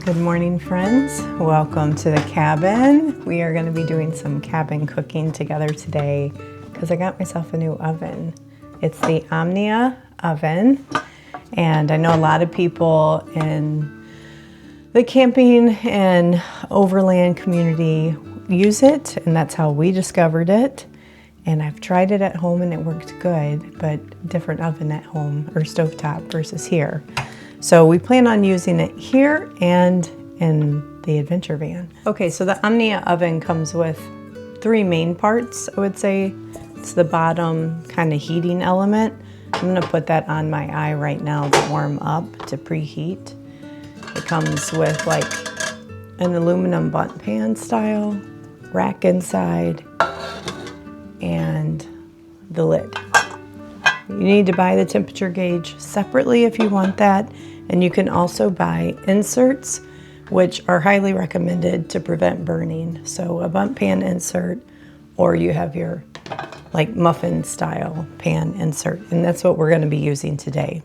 Good morning, friends. Welcome to the cabin. We are going to be doing some cabin cooking together today because I got myself a new oven. It's the Omnia Oven, and I know a lot of people in the camping and overland community use it, and that's how we discovered it. And I've tried it at home and it worked good, but different oven at home or stovetop versus here. So we plan on using it here and in the adventure van. Okay, so the Omnia oven comes with three main parts, I would say. It's the bottom kind of heating element. I'm gonna put that on my eye right now to warm up, to preheat. It comes with like an aluminum bunt pan style rack inside and the lid. You need to buy the temperature gauge separately if you want that, and you can also buy inserts, which are highly recommended to prevent burning. So a bunt pan insert, or you have your like muffin style pan insert, and that's what we're going to be using today.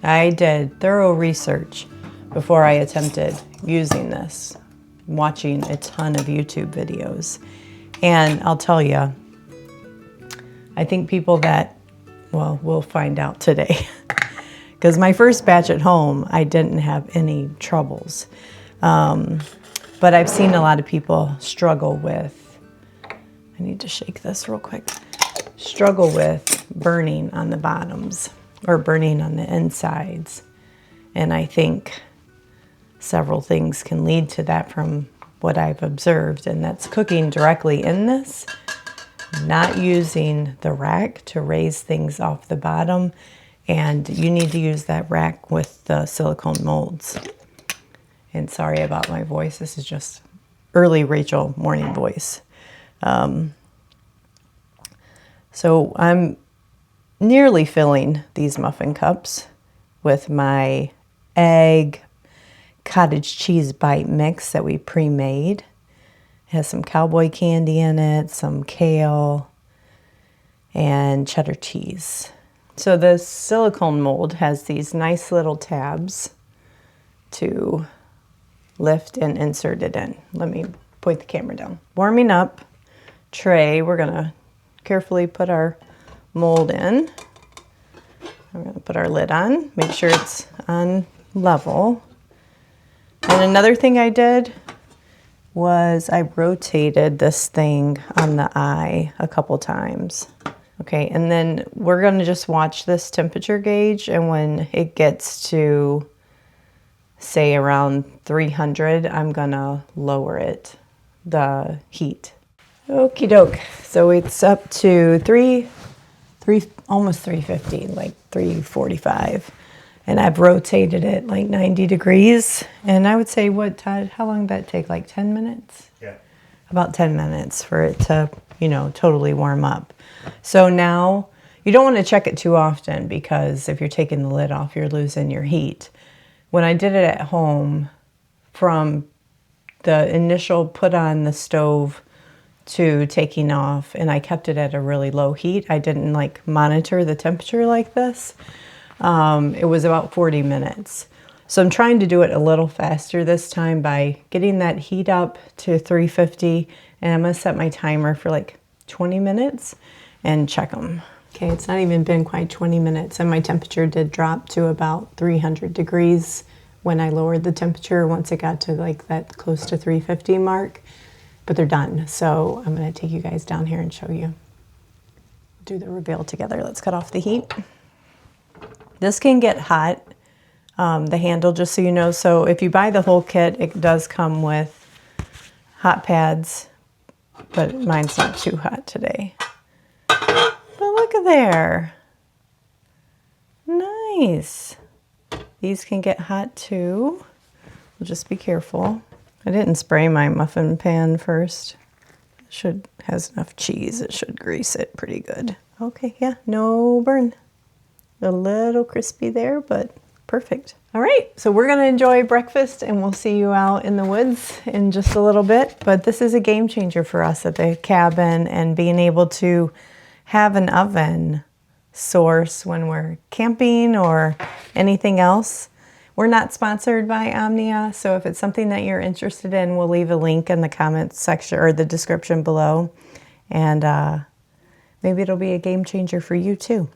I did thorough research before I attempted using this, watching a ton of YouTube videos, and I'll tell you, I think people that, well, we'll find out today. Because my first batch at home, I didn't have any troubles. But I've seen a lot of people struggle with, I need to shake this real quick, struggle with burning on the bottoms or burning on the insides. And I think several things can lead to that from what I've observed, and that's cooking directly in this, not using the rack to raise things off the bottom, and you need to use that rack with the silicone molds. And sorry about my voice, this is just early Rachel morning voice. So I'm nearly filling these muffin cups with my egg cottage cheese bite mix that we pre-made. It has some cowboy candy in it, some kale, and cheddar cheese. So the silicone mold has these nice little tabs to lift and insert it in. Let me point the camera down. Warming up tray, we're gonna carefully put our mold in. I'm gonna put our lid on, make sure it's on level. And another thing I did was I rotated this thing on the eye a couple times. Okay, and then we're gonna just watch this temperature gauge, and when it gets to, say, around 300, I'm gonna lower it, the heat. Okie doke, so it's up to almost 350, like 345. And I've rotated it like 90 degrees. And I would say, what, Todd, how long did that take? Like 10 minutes? Yeah. About 10 minutes for it to, totally warm up. So now you don't want to check it too often, because if you're taking the lid off, you're losing your heat. When I did it at home, from the initial put on the stove to taking off, and I kept it at a really low heat, I didn't like monitor the temperature like this. It was about 40 minutes. So I'm trying to do it a little faster this time by getting that heat up to 350, and I'm gonna set my timer for like 20 minutes and check them. Okay, it's not even been quite 20 minutes, and my temperature did drop to about 300 degrees when I lowered the temperature once it got to like that close to 350 mark, but they're done. So I'm gonna take you guys down here and show you. Do the reveal together. Let's cut off the heat. This can get hot, the handle, just so you know. So if you buy the whole kit, it does come with hot pads, but mine's not too hot today. But look at there. Nice. These can get hot too. We'll just be careful. I didn't spray my muffin pan first. It has enough cheese. It should grease it pretty good. Okay, yeah, no burn. A little crispy there, but perfect. All right, so we're gonna enjoy breakfast, and we'll see you out in the woods in just a little bit. But this is a game changer for us at the cabin, and being able to have an oven source when we're camping or anything else. We're not sponsored by Omnia, so if it's something that you're interested in, we'll leave a link in the comments section or the description below. And maybe it'll be a game changer for you too.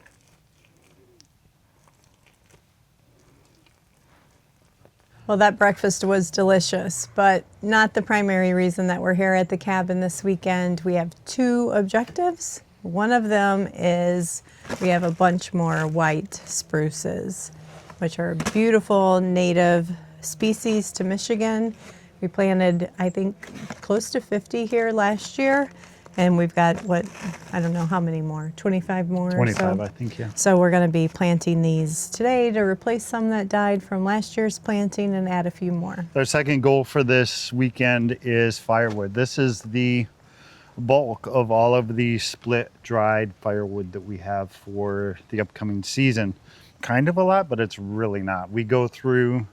Well, that breakfast was delicious, but not the primary reason that we're here at the cabin this weekend. We have two objectives. One of them is we have a bunch more white spruces, which are beautiful native species to Michigan. We planted, I think, close to 50 here last year, and we've got, what, I don't know how many more, 25 more? 25, so. I think, yeah. So we're going to be planting these today to replace some that died from last year's planting and add a few more. Our second goal for this weekend is firewood. This is the bulk of all of the split dried firewood that we have for the upcoming season. Kind of a lot, but it's really not. We go through,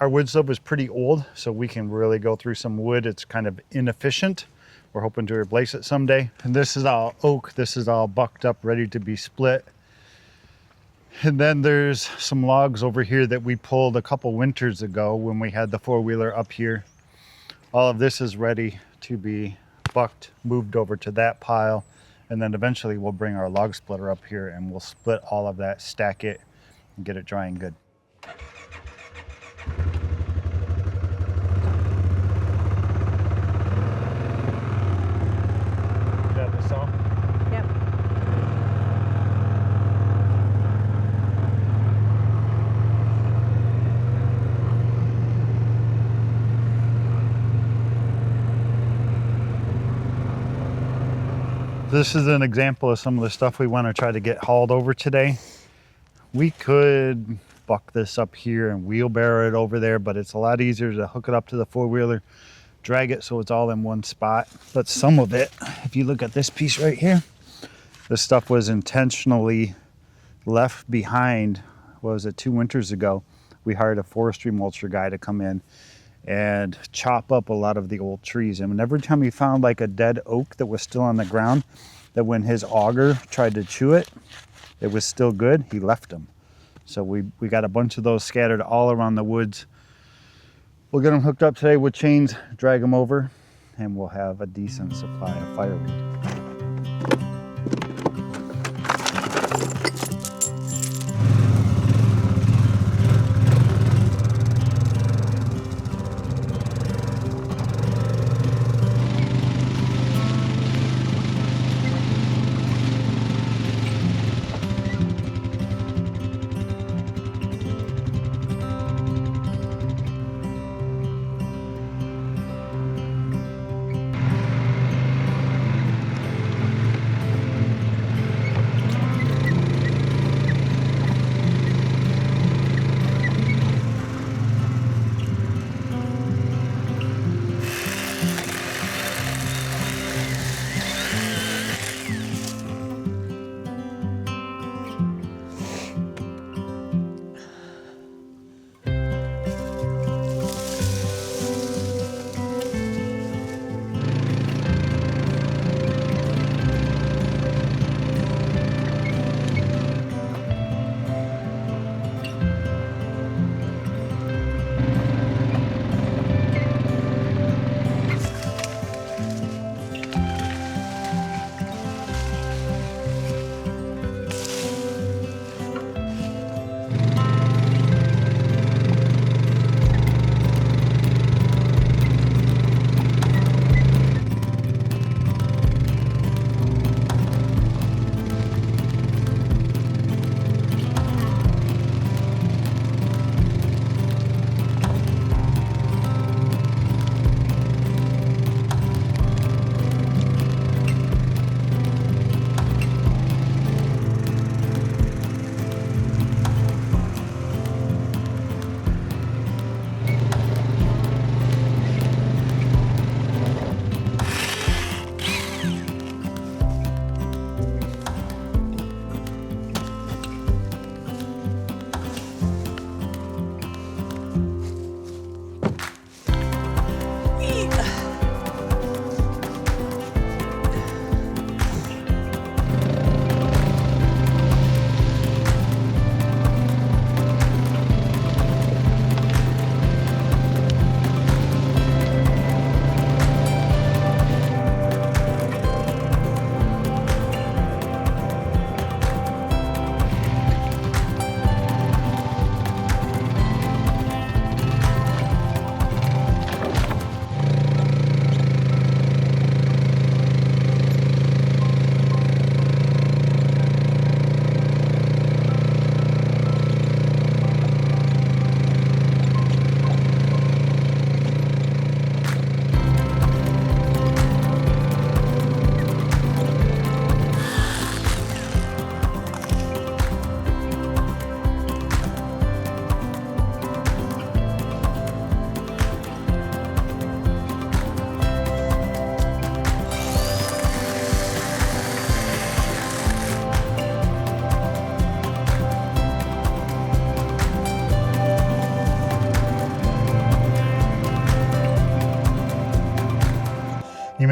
our wood stove is pretty old, so we can really go through some wood. It's kind of inefficient. We're hoping to replace it someday. And this is all oak. This is all bucked up, ready to be split. And then there's some logs over here that we pulled a couple winters ago when we had the four-wheeler up here. All of this is ready to be bucked, moved over to that pile. And then eventually we'll bring our log splitter up here and we'll split all of that, stack it, and get it drying good. Got the saw? Yep. This is an example of some of the stuff we want to try to get hauled over today. We could buck this up here and wheelbarrow it over there, but it's a lot easier to hook it up to the four-wheeler, drag it so it's all in one spot. But some of it, if you look at this piece right here, this stuff was intentionally left behind. What was it, 2 winters ago? We hired a forestry mulcher guy to come in and chop up a lot of the old trees. And every time he found like a dead oak that was still on the ground, that when his auger tried to chew it, it was still good, he left them. So we got a bunch of those scattered all around the woods. We'll get them hooked up today with chains, drag them over, and we'll have a decent supply of firewood.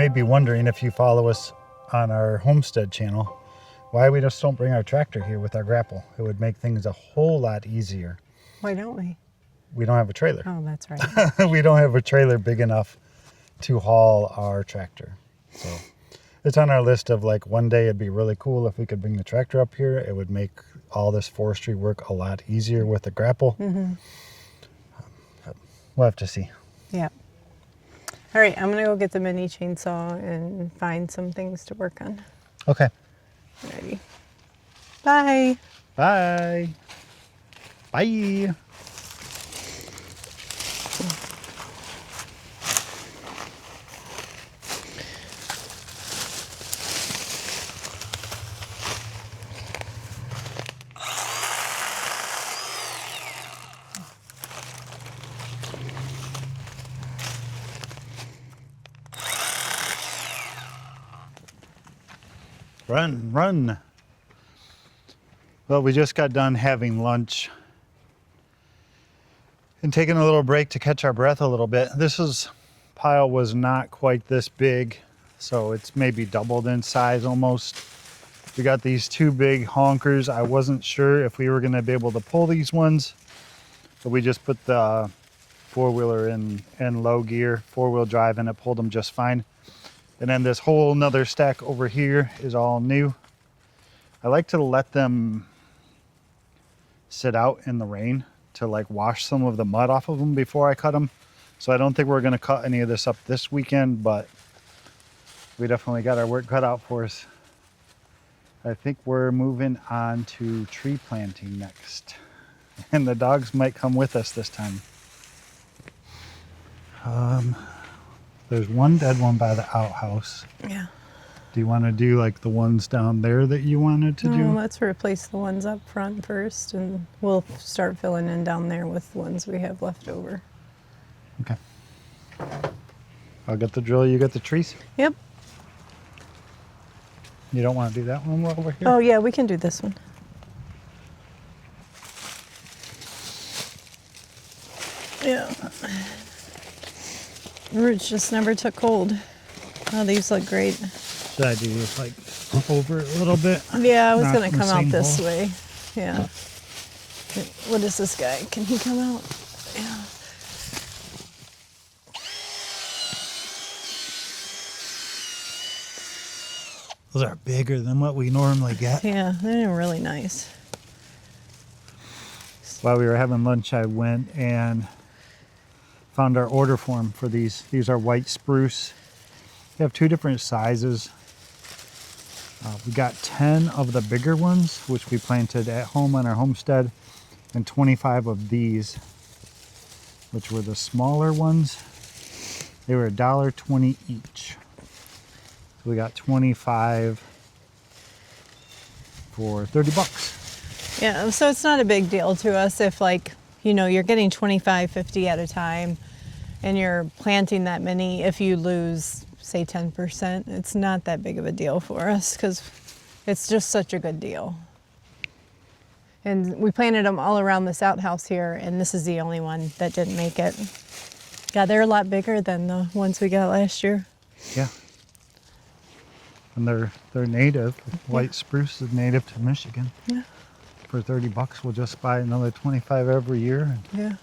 may be wondering, if you follow us on our homestead channel, why we just don't bring our tractor here with our grapple. It would make things a whole lot easier. Why don't we? We don't have a trailer. Oh, that's right. We don't have a trailer big enough to haul our tractor. So it's on our list of like, one day it'd be really cool if we could bring the tractor up here. It would make all this forestry work a lot easier with the grapple. We'll have to see. Yeah. All right, I'm gonna go get the mini chainsaw and find some things to work on. Okay. Alrighty. Bye. Bye. Bye. Run, run. Well, we just got done having lunch and taking a little break to catch our breath a little bit. This pile was not quite this big, so it's maybe doubled in size almost. We got these two big honkers. I wasn't sure if we were gonna be able to pull these ones, but we just put the four-wheeler in low gear, four-wheel drive, and it pulled them just fine. And then this whole nother stack over here is all new. I like to let them sit out in the rain to like wash some of the mud off of them before I cut them. So I don't think we're gonna cut any of this up this weekend, but we definitely got our work cut out for us. I think we're moving on to tree planting next. And the dogs might come with us this time. There's one dead one by the outhouse. Yeah. Do you want to do like the ones down there that you wanted to do? Let's replace the ones up front first, and we'll start filling in down there with the ones we have left over. Okay. I'll get the drill, you get the trees? Yep. You don't want to do that one over here? Oh yeah, we can do this one. Yeah. Roots just never took hold. Oh, these look great. Should I do this like over it a little bit? Yeah, I was Not gonna in the come out same this hole? way. Yeah. What is this guy? Can he come out? Yeah. Those are bigger than what we normally get. Yeah, they're really nice. While we were having lunch, I went and found our order form for these. These are white spruce. They have two different sizes. We got 10 of the bigger ones, which we planted at home on our homestead, and 25 of these, which were the smaller ones. They were $1.20 each. So we got 25 for 30 bucks. Yeah, so it's not a big deal to us if, like, you know, you're getting 25, 50 at a time and you're planting that many. If you lose, say, 10%, it's not that big of a deal for us because it's just such a good deal. And we planted them all around this outhouse here, and this is the only one that didn't make it. Yeah, they're a lot bigger than the ones we got last year. Yeah. And they're native. White spruce is native to Michigan. Yeah. For 30 bucks, we'll just buy another 25 every year. Yeah.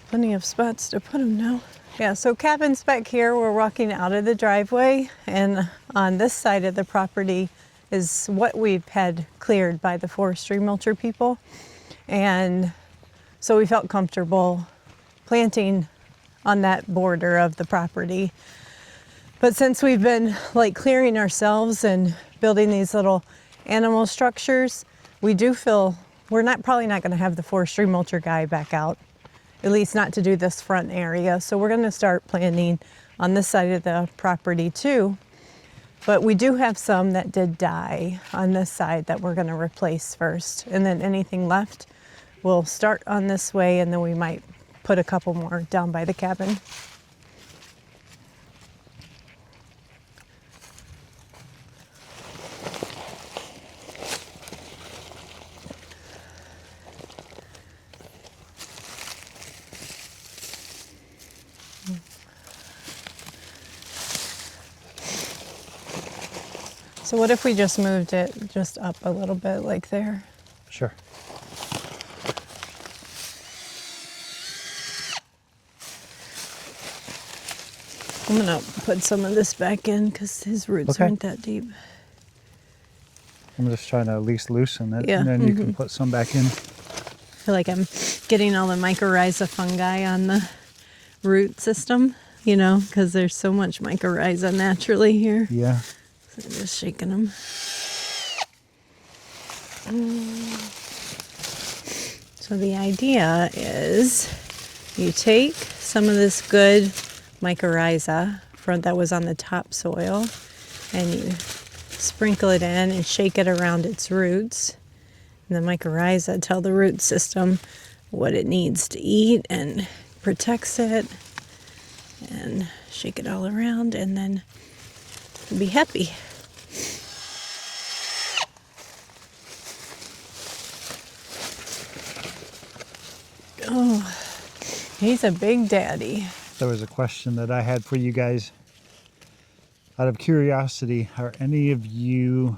Plenty of spots to put them now. Yeah, so cabin's back here. We're walking out of the driveway, and on this side of the property is what we've had cleared by the forestry mulcher people. And so we felt comfortable planting on that border of the property. But since we've been like clearing ourselves and building these little animal structures, we do feel we're probably not going to have the forestry mulcher guy back out, at least not to do this front area. So we're going to start planting on this side of the property too. But we do have some that did die on this side that we're going to replace first. And then anything left, we'll start on this way, and then we might put a couple more down by the cabin. So what if we just moved it just up a little bit like there? Sure. I'm gonna put some of this back in because his roots Okay. aren't that deep. I'm just trying to at least loosen it, Yeah, and then you can put some back in. I feel like I'm getting all the mycorrhiza fungi on the root system, you know, because there's so much mycorrhiza naturally here. Yeah. So I'm just shaking them. So the idea is you take some of this good mycorrhiza that was on the topsoil and you sprinkle it in and shake it around its roots. And the mycorrhiza tell the root system what it needs to eat and protects it, and shake it all around and then be happy. Oh, he's a big daddy. There was a question that I had for you guys. Out of curiosity, are any of you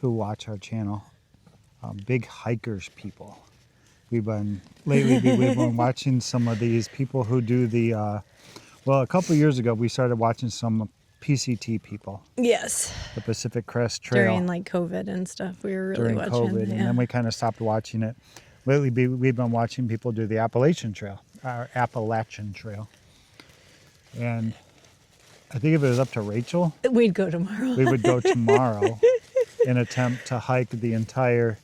who watch our channel big hikers people? We've been watching some of these people who do the, well, a couple years ago, we started watching some PCT people. Yes. The Pacific Crest Trail. During like COVID and stuff, we were really During watching. COVID, and then we kind of stopped watching it. Lately, we've been watching people do the Appalachian Trail. And I think if it was up to Rachel, We'd go tomorrow. we would go tomorrow and attempt to hike the entire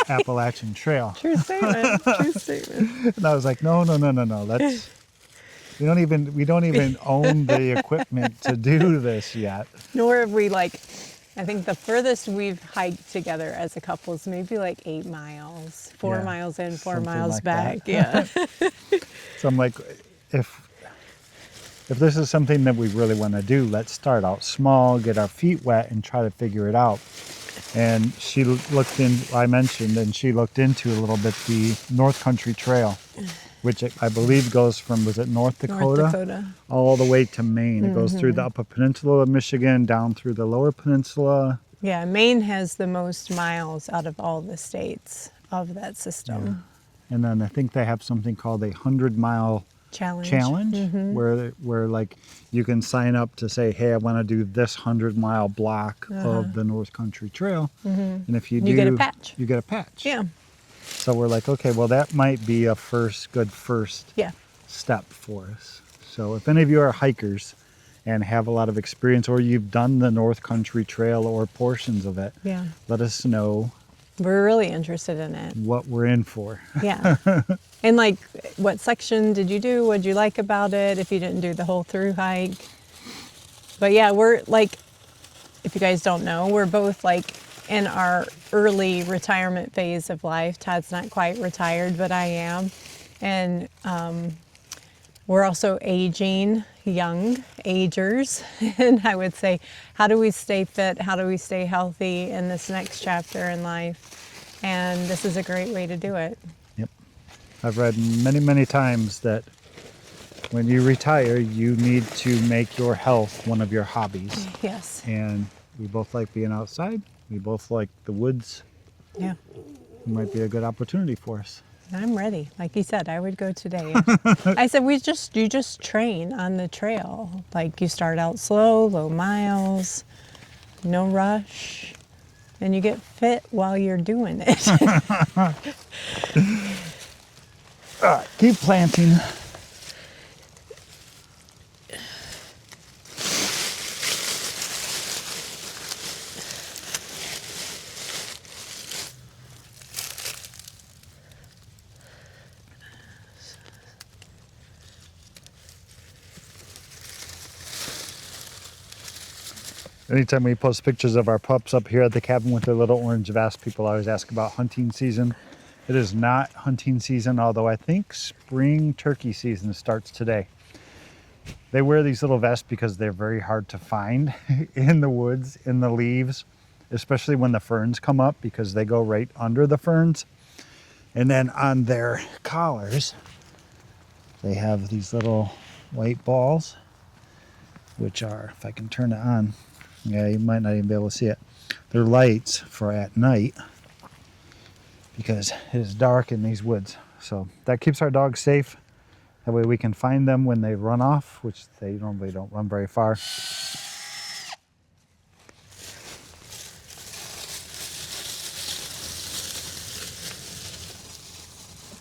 Appalachian Trail. True statement. True statement. And I was like, no. That's we don't even own the equipment to do this yet. Nor have we I think the furthest we've hiked together as a couple is maybe like 8 miles, 4 Yeah, miles in, 4 something miles like back. that. Yeah. So I'm like, if this is something that we really want to do, let's start out small, get our feet wet, and try to figure it out. And she looked into a little bit the North Country Trail, which I believe goes from, was it North Dakota? North Dakota. All the way to Maine. It goes through the upper peninsula of Michigan, down through the lower peninsula. Yeah, Maine has the most miles out of all the states of that system. And then I think they have something called a 100-mile challenge where like you can sign up to say, hey, I want to do this 100-mile block of the North Country Trail. And if you do, You get a patch. You get a patch. Yeah. So we're like, okay, well, that might be a good first Yeah. step for us. So if any of you are hikers and have a lot of experience, or you've done the North Country Trail or portions of it, Yeah. let us know We're really interested in it. what we're in for. Yeah. And like, what section did you do? What did you like about it if you didn't do the whole through hike? But yeah, we're like, if you guys don't know, we're both like in our early retirement phase of life. Todd's not quite retired, but I am. And we're also aging, young agers. And I would say, how do we stay fit? How do we stay healthy in this next chapter in life? And this is a great way to do it. Yep. I've read many, many times that when you retire, you need to make your health one of your hobbies. Yes. And we both like being outside. We both like the woods. Yeah. It might be a good opportunity for us. I'm ready. Like you said, I would go today. I said, you just train on the trail. Like you start out slow, low miles, no rush, and you get fit while you're doing it. All right, keep planting. Anytime we post pictures of our pups up here at the cabin with their little orange vest, people always ask about hunting season. It is not hunting season, although I think spring turkey season starts today. They wear these little vests because they're very hard to find in the woods, in the leaves, especially when the ferns come up, because they go right under the ferns. And then on their collars, they have these little white balls, which are, if I can turn it on, Yeah, you might not even be able to see it. They're lights for at night because it is dark in these woods. So that keeps our dogs safe. That way we can find them when they run off, which they normally don't run very far.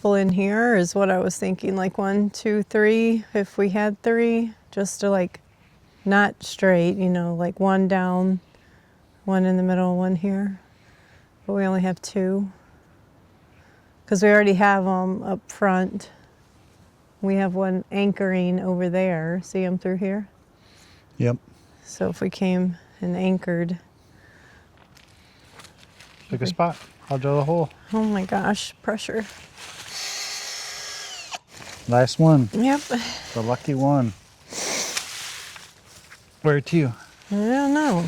In here is what I was thinking, like 1, 2, 3, if we had 3, just to like not straight, you know, like 1 down, 1 in the middle, 1 here. But we only have 2 because we already have them up front. We have 1 anchoring over there. See them through here? Yep. So if we came and anchored. Pick a spot. I'll drill a hole. Oh my gosh, pressure. Last one. Yep. The lucky one. Where to? I don't know.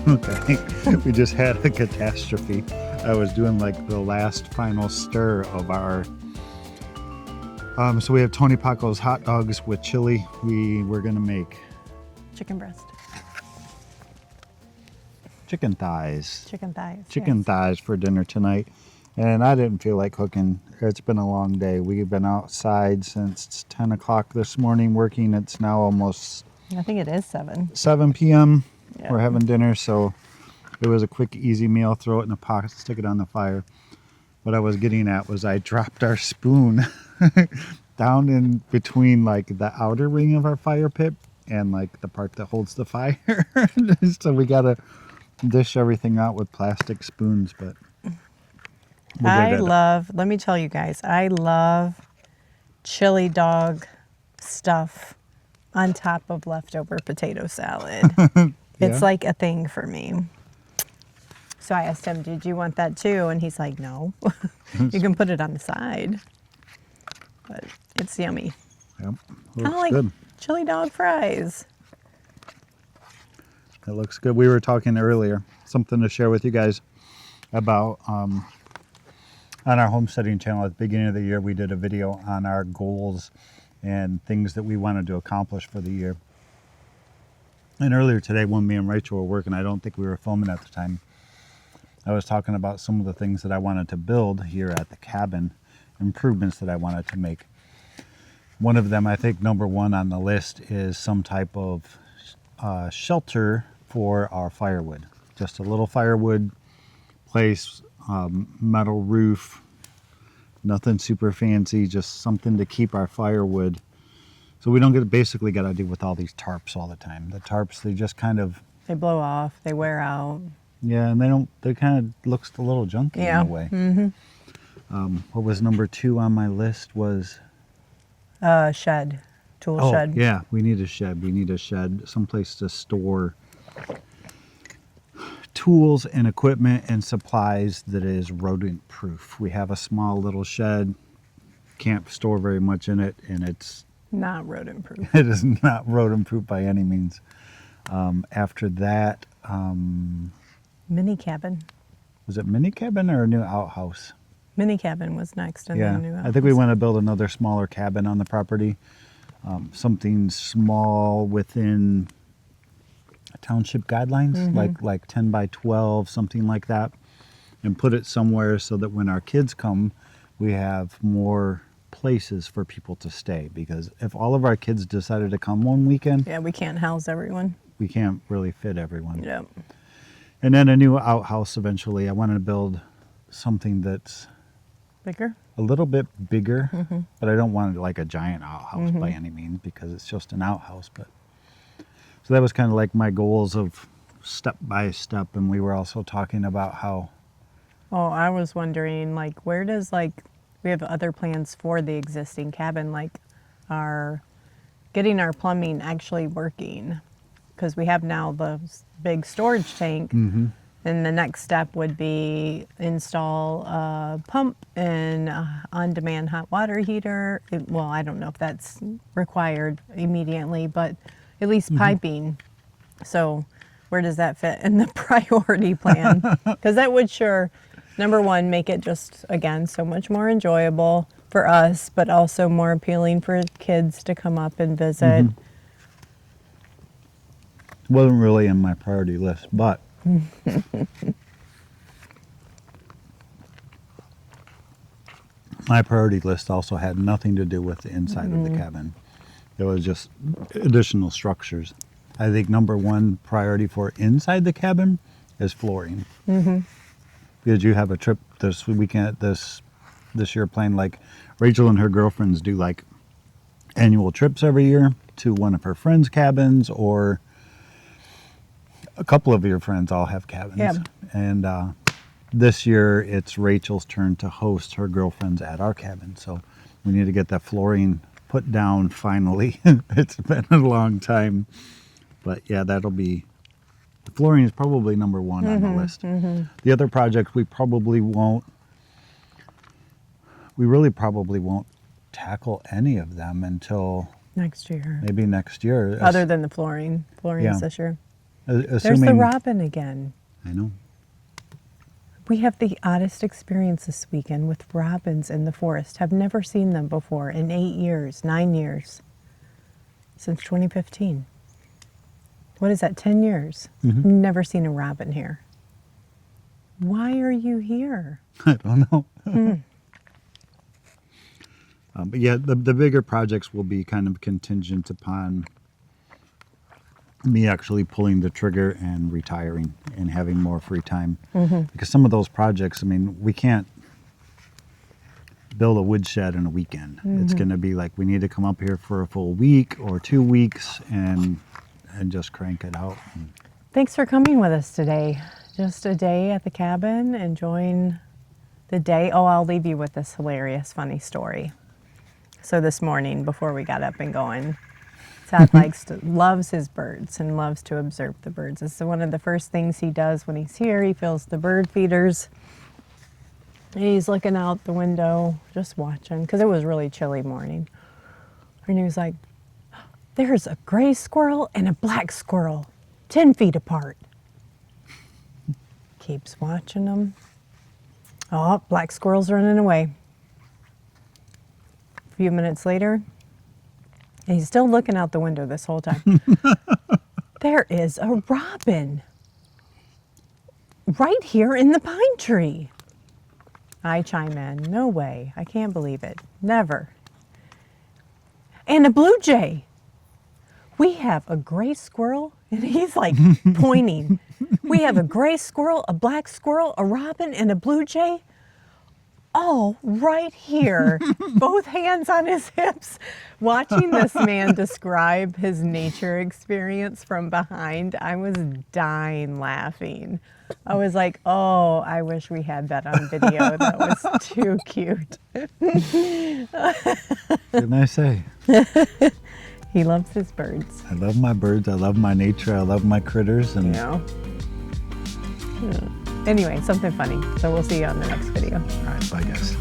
Okay, we just had a catastrophe. I was doing like the last final stir of our, so we have Tony Paco's hot dogs with chili. We were gonna make Chicken breast. chicken thighs. Chicken thighs. Chicken yes. thighs for dinner tonight. And I didn't feel like cooking. It's been a long day. We've been outside since 10 o'clock this morning working. It's now almost I think it is 7. 7 p.m. Yeah. We're having dinner, so it was a quick, easy meal. Throw it in a pot, stick it on the fire. What I was getting at was I dropped our spoon down in between like the outer ring of our fire pit and like the part that holds the fire. So we gotta dish everything out with plastic spoons, but let me tell you guys, I love chili dog stuff on top of leftover potato salad. It's Yeah. like a thing for me. So I asked him, did you want that too? And he's like, no. You can put it on the side. But it's yummy. Yep. Kind of Looks like good. chili dog fries. It looks good. We were talking earlier, something to share with you guys about on our homesteading channel at the beginning of the year. We did a video on our goals and things that we wanted to accomplish for the year. And earlier today, when me and Rachel were working, I don't think we were filming at the time, I was talking about some of the things that I wanted to build here at the cabin, improvements that I wanted to make. One of them, I think number 1 on the list, is some type of shelter for our firewood. Just a little firewood place, metal roof, nothing super fancy, just something to keep our firewood. So we don't basically got to deal with all these tarps all the time. The tarps, they just kind of... They blow off, they wear out. Yeah, and they kind of looks a little junky in a way. Mm-hmm. What was number 2 on my list was... Shed, tool shed. Yeah, we need a shed. We need a shed, someplace to store tools and equipment and supplies that is rodent proof. We have a small little shed, can't store very much in it, and it's Not rodent proof. it is not rodent proof by any means. After that, Mini cabin. was it mini cabin or a new outhouse? Mini cabin was next, and Yeah, then new I think we outhouse. want to build another smaller cabin on the property. Something small within township guidelines, like 10 by 12, something like that, and put it somewhere so that when our kids come, we have more places for people to stay. Because if all of our kids decided to come one weekend, Yeah, we can't house everyone. we can't really fit everyone. Yep. And then a new outhouse eventually. I want to build something that's Bigger? a little bit bigger, but I don't want it like a giant outhouse by any means, because it's just an outhouse. But so that was kind of like my goals of step by step. And we were also talking about how, Oh, I was wondering, like, where does, like, we have other plans for the existing cabin, like getting our plumbing actually working, because we have now the big storage tank. And the next step would be install a pump and a on-demand hot water heater. Well, I don't know if that's required immediately, but at least piping. So where does that fit in the priority plan? Because that would sure, number one, make it just, again, so much more enjoyable for us, but also more appealing for kids to come up and visit. wasn't really in my priority list, but my priority list also had nothing to do with the inside of the cabin. It was just additional structures. I think number one priority for inside the cabin is flooring. Because you have a trip this weekend, this year planned. Like Rachel and her girlfriends do like annual trips every year to one of her friends' cabins, or a couple of your friends all have cabins. Yeah. And this year it's Rachel's turn to host her girlfriends at our cabin. So we need to get that flooring put down finally. It's been a long time. But yeah, that'll be, the flooring is probably number one on the list. The other project we really probably won't tackle any of them until Next year. maybe next year. Other than the flooring. Flooring Yeah. is this year. Assuming, There's the robin again. I know. We have the oddest experience this weekend with robins in the forest. Have never seen them before in 8 years, 9 years, since 2015. What is that, 10 years? Never seen a robin here. Why are you here? I don't know. But yeah, the bigger projects will be kind of contingent upon me actually pulling the trigger and retiring and having more free time. Because some of those projects, I mean, we can't build a woodshed in a weekend. It's going to be like we need to come up here for a full week or 2 weeks and just crank it out. Thanks for coming with us today. Just a day at the cabin, enjoying the day. Oh, I'll leave you with this hilarious, funny story. So this morning, before we got up and going, Todd loves his birds and loves to observe the birds. It's one of the first things he does when he's here. He fills the bird feeders. And he's looking out the window, just watching, because it was really chilly morning. And he was like, there's a gray squirrel and a black squirrel, 10 feet apart. Keeps watching them. Oh, black squirrel's running away. A few minutes later, and he's still looking out the window this whole time. There is a robin right here in the pine tree. I chime in, no way, I can't believe it, never. And a blue jay. We have a gray squirrel, and he's like pointing. We have a gray squirrel, a black squirrel, a robin, and a blue jay. All right here, both hands on his hips, watching this man describe his nature experience from behind. I was dying laughing. I was like, oh, I wish we had that on video. That was too cute. What can I say? He loves his birds. I love my birds. I love my nature. I love my critters. And You know? Yeah. Anyway, something funny. So we'll see you on the next video. all right, bye guys.